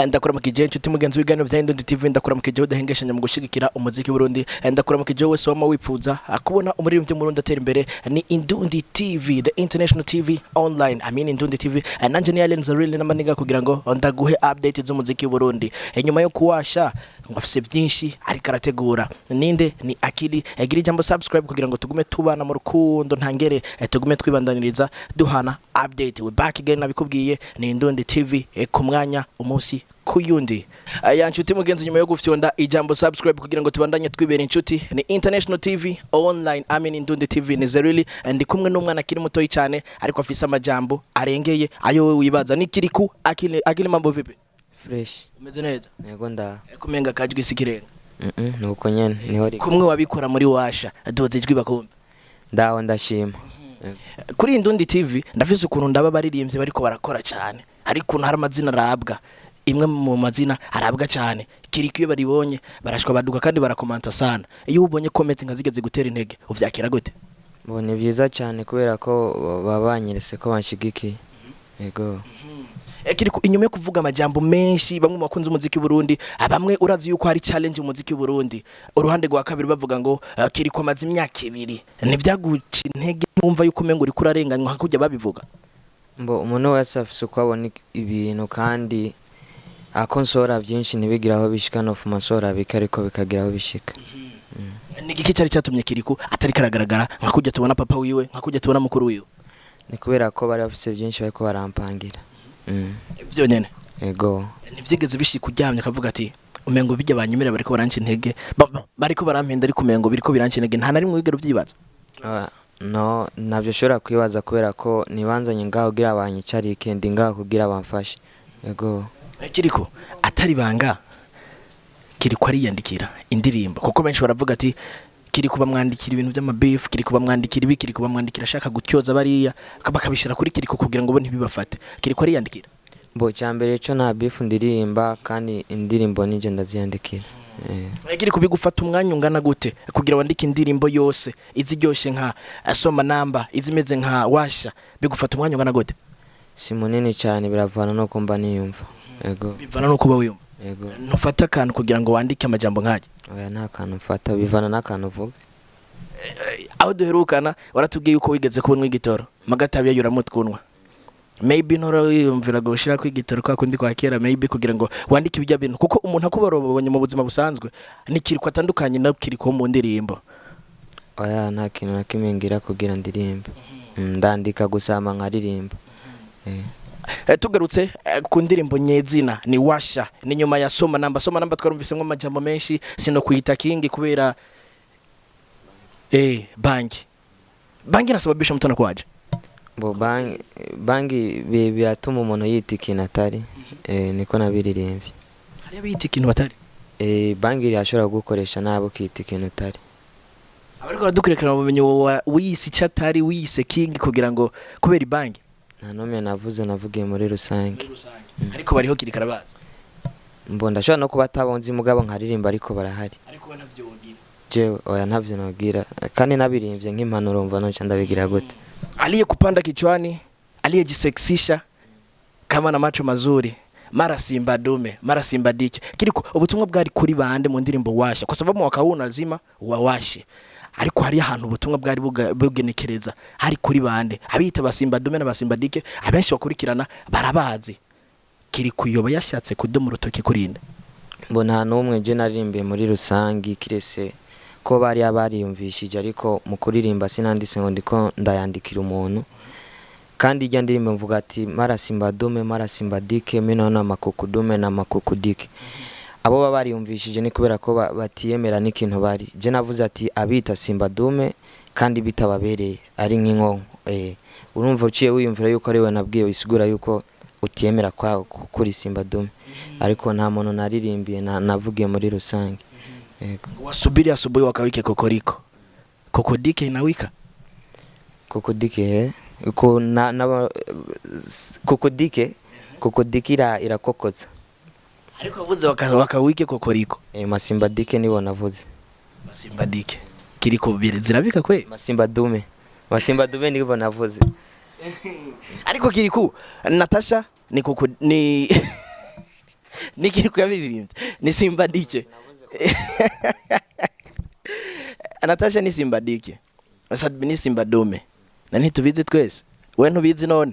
ndakuramukije inshuti mugenzi w'iganiro vya Indundi TV, ndakuramukije udahengeshanya mu gushigikira umuziki Burundi, ndakuramukije wese wama wipfuza kubona umuririmbyi mu Burundi atera imbere. Ni Indundi TV, the international TV online. Indundi TV nanje ni Allen Zarili n'amaniga kugira ngo ndaguhe update z'umuziki Burundi. Nyuma yo kuwasha ngafise byinshi ariko arategura. Ninde ni Akili agira ijambo subscribe kugira ngo tugume tubana mu rukundo ntangere, tugume twibandaniriza duhana update. We back again nabikubwiye, ni Indundi TV ku mwanya umunsi kuyundi. Aya nshuti mugenzi, nyuma yo gufyonda ijambo subscribe kugira ngo tubandanye twibera inshuti, ni international TV online. Indundi TV ni Zarili, ndi kumwe n'umwana akiri muto cyane ariko afise amajambo arengeye ayo wewe wibaza. Ni Kirikou. Akili mambo vipi? Fresh. Umeze neza? Yego nda. Kumenga kajwi sikirenga. Nuko nyene niho ri. Kumwe wabikora muri washa doze ijwi bakumva. Ndaho ndashima. Kuri Indundi TV ndafise ukuntu ndaba baririmbye bariko barakora cyane, ariko hari amazina arabwa. Imwe mu mazina arabwa cyane. Kirikou iyo baribonye barashwa baduka kandi barakomanta sana. Iyo ubonye comment nkazigeze gutera intege uvyakira gute? Bone byiza cyane kubera ko babanyerese ko banshigikiye. Yego. Kirikou, inyuma yo kuvuga amajambo menshi bamwe mu bakunzi umuziki Burundi, bamwe urazi yuko hari challenge umuziki Burundi. Uruhande rwa kabiri bavuga ngo Kirikou amaze imyaka 2. Nivyaguca intege numva yuko mengo uri kurarenganywa hakujya babivuga? Mbo umuntu wese afise uko abona ibintu kandi akonsora byinshi ntibigiraho bishika no fumasora bikariko bikagiraho bishika. Ni giki cyari cyatumye Kirikou atari karagaragara nkakujya tubona papa wiwe, nkakujya tubona mukuru wiwe? Ni kubera ko bari bafise byinshi bariko barampangira. Byo nyene. Ego. Nivyigeze bishika uryamye akavuga ati umengo bijya banyemera bariko baranca intege, bariko barampenda ariko umengo biriko biranca intege, nta nari mu wigero byibaza? No, nabyo shora kwibaza kubera ko nibanzanye ngaho gira abanyicari ikindi ngaho kugira bamfashe. Yego. Kirikou atari banga, Kirikou ariyandikira indirimbo kuko benshi baravuga ati Kirikou bamwandikira ibintu by'amabeef, Kirikou bamwandikira ibi, Kirikou bamwandikira ashaka gutyoza bariya bakabishira kuri Kirikou kugira ngo bo ntibibafate. Kirikou ariyandikira? Mbo cyambere cyo nta beef ndirimba kandi indirimbo nije ndaziyandikira. Kirikou bigufata umwanya ungana gute kugira wandike indirimbo yose iziryoshe nka Soma Namba, izimeze nka Washa, bigufata umwanya ungana gute? Si munini cyane, biravana no kumba niyumva. Yego. Bivana no kuba wiyumva. Yego. Ntufata akantu kugira ngo wandike amajambo nkaje? Oya nta kantu mfata, bivana n'akantu vuga. Aho duherukana waratubwiye uko wigeze kubonwa igitoro magatabi yuramutkunwa. Maybe noro yumvira gushira ku igitoro kwa kundi kwa kera, maybe kugira ngo wandike ibijya bintu kuko umuntu akubarobonye mu buzima busanzwe ni Kirikou atandukanye na Kirikou mu ndirimbo. Oya nta kintu nakimengira kugira ndirimbe. Ndandika gusama nkaririmba. Tugarutse ku ndirimbo nyezina ni Washa, ni nyuma ya Soma Namba. Soma Namba twarumvisemo amajambo menshi sino kuyita kingi kubera bangi nasababisha mutona kwaje. Bo bangi biratuma umuntu yita ikintu atari. Niko nabiririmbye. Hari abita ikintu batari? Bangi yashobora gukoresha nabo kita ikintu atari. Abariko baradukurekera mu bumenyi wiyise cyatari, wiyise kingi kugira ngo kubera bangi. Nta nome navuze, navugiye muri rusange. Ariko bariho Kirikou arabaza. Mbo ndashobora no kuba atabonzi mugabo nkaririmba ariko barahari. Ariko ntabyo wogira? Je oya ntabyo nogira kandi nabirimbye nk'impanuro mva no ndabigira gute. Aliye kupanda kichwani, aliyejiseksisha kama na macho mazuri, mara simba dume, mara simba dike. Kirikou ubutumwa bwari kuri bande mu ndirimbo Washa? Kwa sababu mwaka huu nazima wawashe, ariko hari ahantu ubutumwa bwari bugenekereza hari kuri bande abita basimba dume na basimba dike, abenshi bakurikirana barabazi. Kirikou yoba yashatse kudoma urutoki kurinda? Mbona n'umwe je naririmbiye muri rusangi kirese ko bari abariyumvishije, ariko mu kuririmba sinandise ngo ndiko ndayandikira umuntu. Kandi ijya ndirimbo mvuga ati mara simba dume mara simba dike, mino na makuku dume na makuku dike. Abo babariyumvishije ni kubera ko batiyemera n'ikintu bari. Je navuze ati abita simba dume kandi bitababereye ari nk'inkonko. Urumva uciye wiyumvira yuko ari we nabwiye bisigura yuko utiyemera kwa kuri simba dume, ariko nta muntu naririmbiye, navugiye muri rusange. Yego. Wasubiri asubuhi wakawike kokoriko kokodike inawika kokodike ko na kokodike irakokotsa, ariko avuze wakawike kokoriko. Masimba dike nibo navuze. Masimba dike Kirikou zirabika kwe? Masimba dume nibo navuze. Ariko Kirikou Natasha ni ni Kirikou yabiririmbye ni Simba Dike Natasha ni Simba Dike Sadbi ni Simba Dome na ntitubizi twese we ntubizi none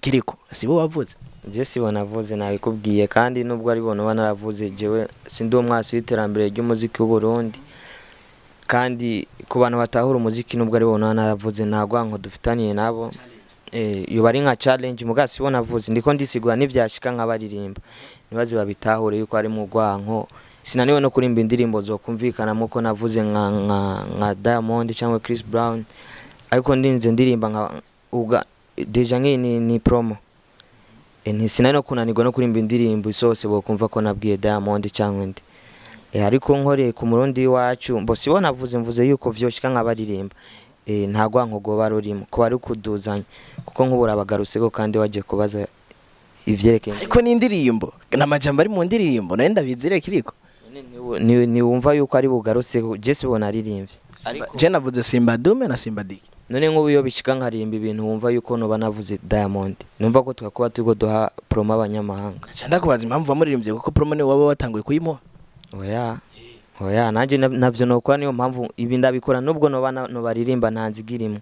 Kirikou sibo wavuze je sibo navuze nabikubwiye kandi nubwo ari bono banaravuze jewe sindi umwasi w'iterambere ry'umuziki w'u Burundi kandi ku bantu batahura umuziki nubwo ari bono banaravuze ntagwanko dufitaniye nabo yo bari nka challenge mugasi bo navuze ndiko ndisigura n'ivyashika nk'abaririmba nibaze babitahure yuko ari mu gwanko sinaniwe no kurimba indirimbo zo kumvikana muko navuze nka Diamond cyangwa Chris Brown ariko ndinze ndirimba nka uga deja ni promo sinaniwe kunanirwa no kurimba indirimbo isose bo kumva ko nabwiye Diamond cyangwa ndi ariko nkore ku murundi wacu mbo sibo navuze mvuze yuko vyoshika nk'abaririmba ntagwanko go barurimo ko bari kuduzanya kuko nkubura abagaruseko kandi waje kubaza ivyerekeye ariko ni indirimbo n'amajambo ari mu ndirimbo naye ndabizire Kirikou ni wumva yuko ari bugaruseko je sibona aririmbye ariko je navuze Simba Dome na Simba Dike none nk'ubu yo bishika nkarimba ibintu wumva yuko no banavuze Diamond numva ko twakuba turiko duha promo abanyamahanga cyanda kubaza impamvu bamuririmbye kuko promo ni waba watanguye kuyimuha oya nanje navyo nokora niyo mpamvu ibi ndabikora nubwo no baririmba ntanzigirimo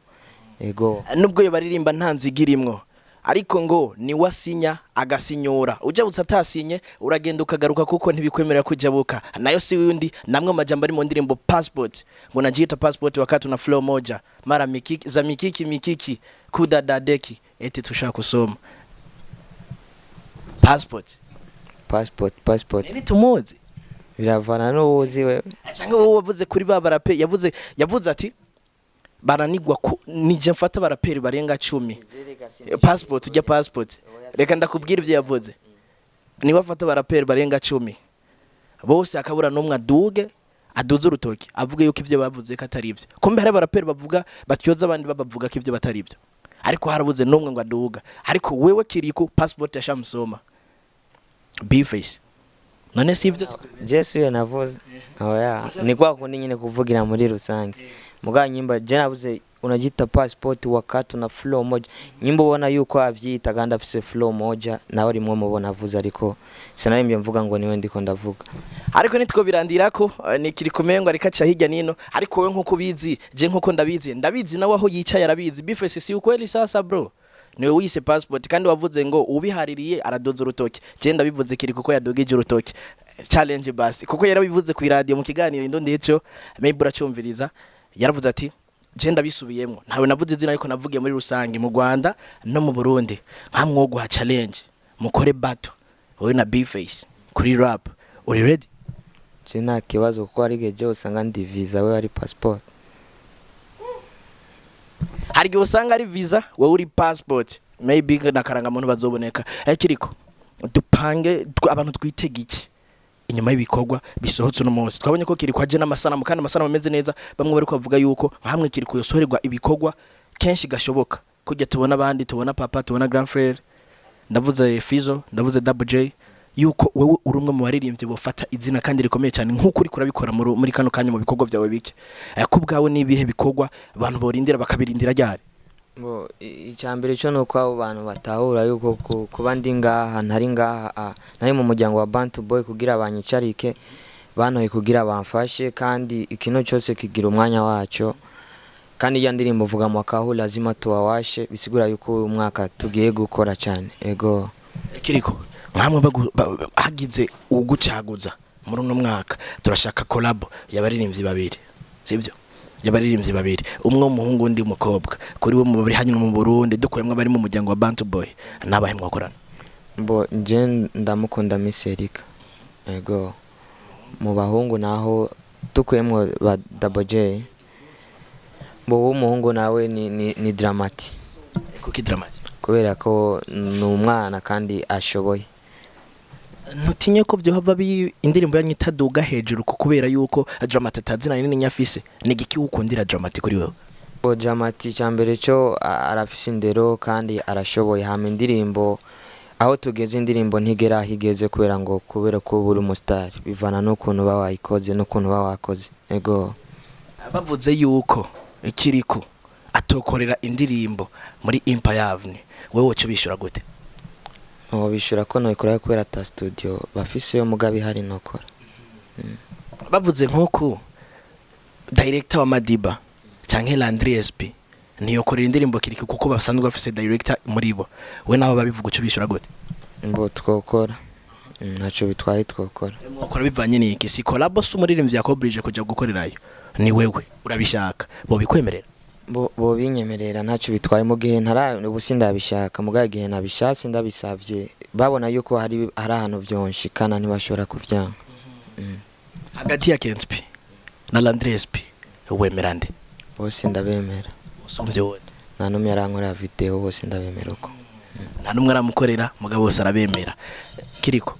ego nubwo yo baririmba ntanzigirimwo ariko ngo ni wasinya agasinyura ujya butatasinye uragenda ukagaruka kuko ntibikwemerera kujabuka nayo si wundi namwe majambo ari mu ndirimbo passport ngo najiita passport wakati na flow moja mara mikiki za mikiki kudadadeki eti tushaka kusoma passport ni tumuzi biravana n'ubuzi we cyangwa wowe wavuze kuri barape yavuze ati baranigwa nije mfata baraperi barenga 10 passport ujya passport reka ndakubwira ivyo yavuze ni wafata baraperi barenga 10 bose akabura numwe aduze urutoki avuga yuko ivyo bavuze ko atari ivyo kumbe hari baraperi bavuga batyoza abandi babavuga ko ivyo batari ivyo ariko harabuze numwe ngo aduga ariko wewe Kirikou passport yashamusoma bafise none si ivyo Jesu yanavuze oya ni kwa kundi nyine kuvugira muri rusange muga nyimba je navuze unajita passport wakati na flow moja nyimbo ubona yuko avyita kandi afise flow moja nawe rimwe mubona avuze ariko sinarimbye mvuga ngo niwe ndiko ndavuga ariko nitwo birandirako ni Kirikumengo ariko aca hirya nino ariko we nkuko bizi je nkuko ndabizi nawe aho yicaye arabizi bifese si ukweli sasa bro niwe wise passport kandi wavuze ngo ubihaririye aradoza urutoki je ndabivuze Kirikou ko yadogeje urutoki challenge basi kuko yarabivuze ku radio mu kiganiro Indundi hecho maybe uracumviriza yaravuze ati je ndabisubiyemwo ntawe navuze izina ariko navugiye muri rusange mu Rwanda no mu Burundi hamwe guha challenge mukore battle wowe na bface kuri rap uri ready Cina kibazo kuko ari geje usanga ndi visa we ari passport Harigihe usanga ari visa wowe uri passport maybe nakaranga muntu bazoboneka Kirikou dupange abantu twitega iki inyuma y'ibikorwa bisohotse no munsi twabonye ko Kirikou aje n'amasanamu kandi amasanamu ameze neza bamwe bari kuvuga yuko hamwe Kirikou yosoherwa ibikorwa kenshi gashoboka kujya tubona abandi tubona papa tubona grand frère ndavuze Fizo ndavuze Double J yuko wewe urumwe mu baririmbye bofata izina kandi rikomeye cyane nkuko uri kurabikora muri kano kanya mu bikorwa byawe bike kubgawe nibihe bikorwa abantu borindira bakabirindira ryari Bo icyambere cyo nuko abo bantu batahura yuko kuba ndi ngaha ntari ngaha nari mu muryango wa Bantu Boy kugira abanyicarike banoye kugira bamfashe kandi ikintu cyose kigira umwanya wacu kandi ya ndirimbo vuga mu kahu lazima tuwawashe bisigura yuko uyu mwaka tugiye gukora cyane ego Kirikou nkamwe hagize ugucaguza muri uno mwaka turashaka collab y'abaririmbyi babiri sibyo y'abaririmbyi babiri umwe umuhungu undi umukobwa kuri we mu bari hanyuma mu Burundi dukuyemwe bari mu muryango wa Bantu Boy nabahe mwakorana mbo je ndamukunda miserika ego mu bahungu naho dukuyemwe ba Double J mbo umuhungu nawe ni Dramati kuki Dramati kubera ko ni umwana kandi ashoboye ntutinye ko byo hava indirimbo yanyitaduga hejuru kubera yuko Dramati atazina nini nyafise nigiki ukundira Dramati kuri wewe bo Dramati cyambere cyo arafise indero kandi arashoboye hama indirimbo aho tugeze indirimbo ntigera higeze kubera ko buri umustar bivana no kuntu bawayikoze no kuntu bawakoze ego bavuze yuko Kirikou atokorera indirimbo muri Avenue wewe cyo bishura gute no bishura ko nokora kubera ta studio bafise yo mugabe hari nokora. Bavuze nkuko director wa Madiba canke Landry SP niyo korera indirimbo Kirikou kuko basanzwe bafise director muri bo, we nabo babivuga uco bishura gute? Mbo twokora naco bitwaye twokora. Mwokora bivanye n'iki? Si collab so umuririmbyi yakobrije kuja gukorerayo ni wewe urabishaka bo bikwemerera? Bo binyemerera naco bitwaye mu gihe ntara ubusinda bishaka mugaye gihe nabishatse ndabisavye babona yuko hari ahantu vyonshikana ntibashobora kuvyanga. Hagati ya Kenspi na Landry SP wemerande? Bose ndabemera. Usomvye wone nta numwe arankora video bose ndabemera uko. Nta numwe aramukorera mugabo bose arabemera. Kirikou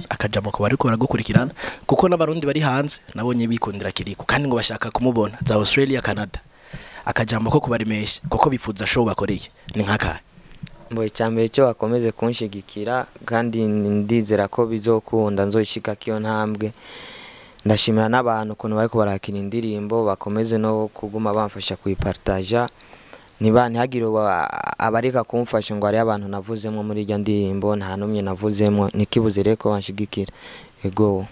akajamo ko bariko baragukurikirana kuko n'abarundi bari hanze nabonye bikundira Kirikou kandi ngo bashaka kumubona za Australia Canada, akajambo ko kubaremesha kuko bifuza show bakoreye ni nkaka. Mbo icyambere cyo bakomeze kunshigikira kandi ndizera ko bizokunda nzoshika kiyo ntambwe. Ndashimira n'abantu kuno bariko barakina indirimbo bakomeze no kuguma bamfasha kuyipartager. Ntihagire abareka kumfasha ngo ari abantu navuzemo muri iryo ndirimbo nta numwe navuzemo nikibuze reko banshigikira. Ego.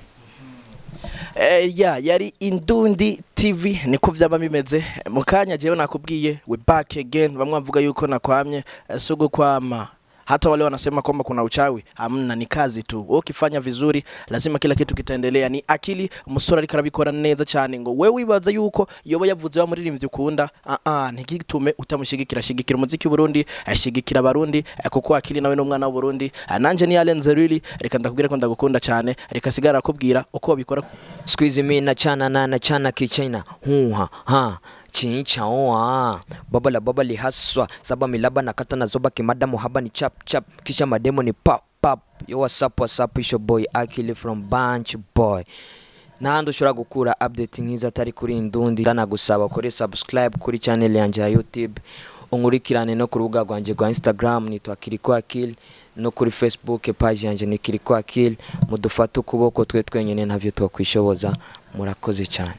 Yari Indundi TV niko vyaba bimeze mukanya jewe nakubwiye we back again. Bamwe bavuga yuko nakwamye sugu kwama, hata wale wanasema kwamba kuna uchawi, hamna, ni kazi tu. Ukifanya vizuri lazima kila kitu kitaendelea. Ni akili umusore ariko arabikora neza cyane ngo wewe wibaza yuko yoba yavuze wa muririmbyi ukunda ntigitume utamushigikira. Shigikira umuziki Burundi, ashigikira abarundi kuko akili nawe n'umwana w'Uburundi. Nanje ni Allen Zerili, reka ndakubwira ko ndagukunda cyane, reka sigara kubwira uko babikora. Squeeze me na chana kichina ha chincha oa babali haswa saba milaba na kata na zoba kimada muhaba ni chap kisha mademo ni pop yo what's up is your boy Akili from Bunch Boy. Nahandi ushobora gukura update nkiza atari kuri Indundi ndanagusaba kuri subscribe kuri channel yanje ya YouTube, unkurikirane no ku rubuga rwanje rwa Instagram nitwa Kirikou Akili, no kuri Facebook page yanje ni Kirikou Akili. Mudufate ukuboko twe twenyene ntavyo twokwishoboza. Murakoze cyane.